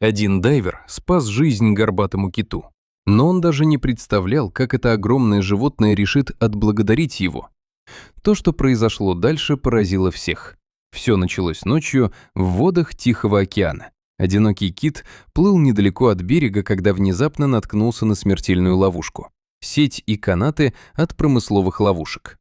Один дайвер спас жизнь горбатому киту. Но он даже не представлял, как это огромное животное решит отблагодарить его. То, что произошло дальше, поразило всех. Все началось ночью в водах Тихого океана. Одинокий кит плыл недалеко от берега, когда внезапно наткнулся на смертельную ловушку. Сеть и канаты от промысловых ловушек.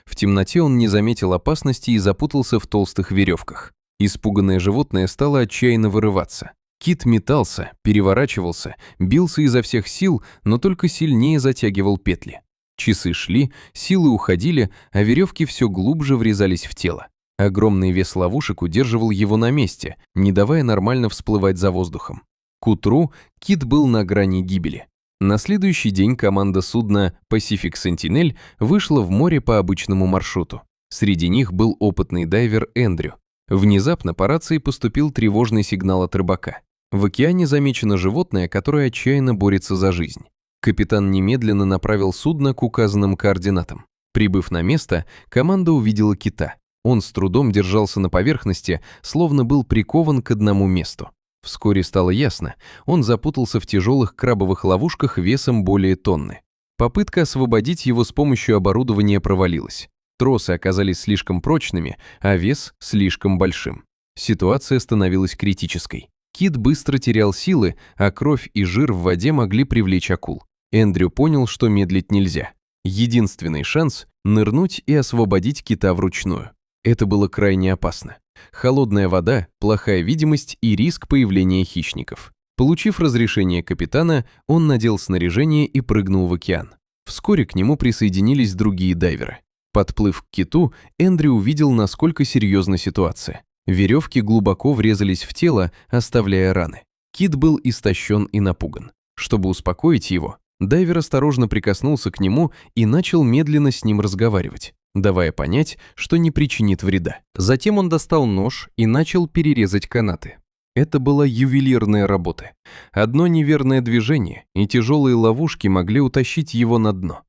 В темноте он не заметил опасности и запутался в толстых веревках. Испуганное животное стало отчаянно вырываться. Кит метался, переворачивался, бился изо всех сил, но только сильнее затягивал петли. Часы шли, силы уходили, а веревки все глубже врезались в тело. Огромный вес ловушек удерживал его на месте, не давая нормально всплывать за воздухом. К утру Кит был на грани гибели. На следующий день команда судна Pacific Sentinel вышла в море по обычному маршруту. Среди них был опытный дайвер Эндрю. Внезапно по рации поступил тревожный сигнал от рыбака. В океане замечено животное, которое отчаянно борется за жизнь. Капитан немедленно направил судно к указанным координатам. Прибыв на место, команда увидела кита. Он с трудом держался на поверхности, словно был прикован к одному месту. Вскоре стало ясно, он запутался в тяжелых крабовых ловушках весом более тонны. Попытка освободить его с помощью оборудования провалилась. Тросы оказались слишком прочными, а вес слишком большим. Ситуация становилась критической. Кит быстро терял силы, а кровь и жир в воде могли привлечь акул. Эндрю понял, что медлить нельзя. Единственный шанс – нырнуть и освободить кита вручную. Это было крайне опасно. Холодная вода, плохая видимость и риск появления хищников. Получив разрешение капитана, он надел снаряжение и прыгнул в океан. Вскоре к нему присоединились другие дайверы. Подплыв к киту, Эндрю увидел, насколько серьезна ситуация. Веревки глубоко врезались в тело, оставляя раны. Кит был истощен и напуган. Чтобы успокоить его, дайвер осторожно прикоснулся к нему и начал медленно с ним разговаривать, давая понять, что не причинит вреда. Затем он достал нож и начал перерезать канаты. Это была ювелирная работа. Одно неверное движение, и тяжелые ловушки могли утащить его на дно.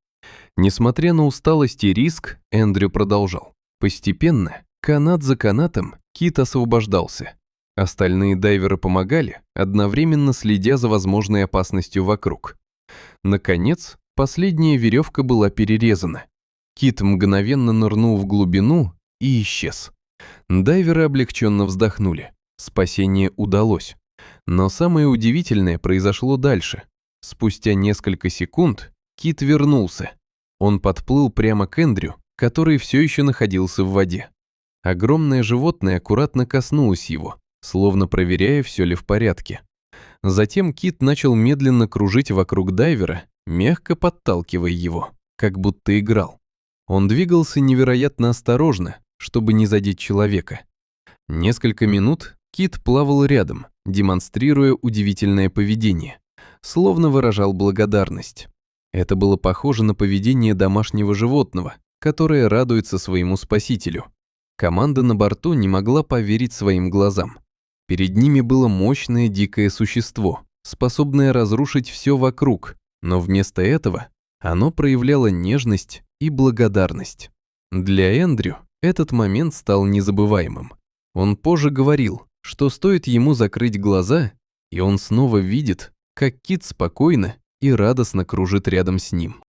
Несмотря на усталость и риск, Эндрю продолжал. Постепенно, канат за канатом, кит освобождался. Остальные дайверы помогали, одновременно следя за возможной опасностью вокруг. Наконец, последняя веревка была перерезана. Кит мгновенно нырнул в глубину и исчез. Дайверы облегченно вздохнули. Спасение удалось. Но самое удивительное произошло дальше. Спустя несколько секунд кит вернулся. Он подплыл прямо к Эндрю, который все еще находился в воде. Огромное животное аккуратно коснулось его, словно проверяя, все ли в порядке. Затем кит начал медленно кружить вокруг дайвера, мягко подталкивая его, как будто играл. Он двигался невероятно осторожно, чтобы не задеть человека. Несколько минут кит плавал рядом, демонстрируя удивительное поведение, словно выражал благодарность. Это было похоже на поведение домашнего животного, которое радуется своему спасителю. Команда на борту не могла поверить своим глазам. Перед ними было мощное дикое существо, способное разрушить все вокруг, но вместо этого оно проявляло нежность и благодарность. Для Эндрю этот момент стал незабываемым. Он позже говорил, что стоит ему закрыть глаза, и он снова видит, как кит спокойно и радостно кружит рядом с ним.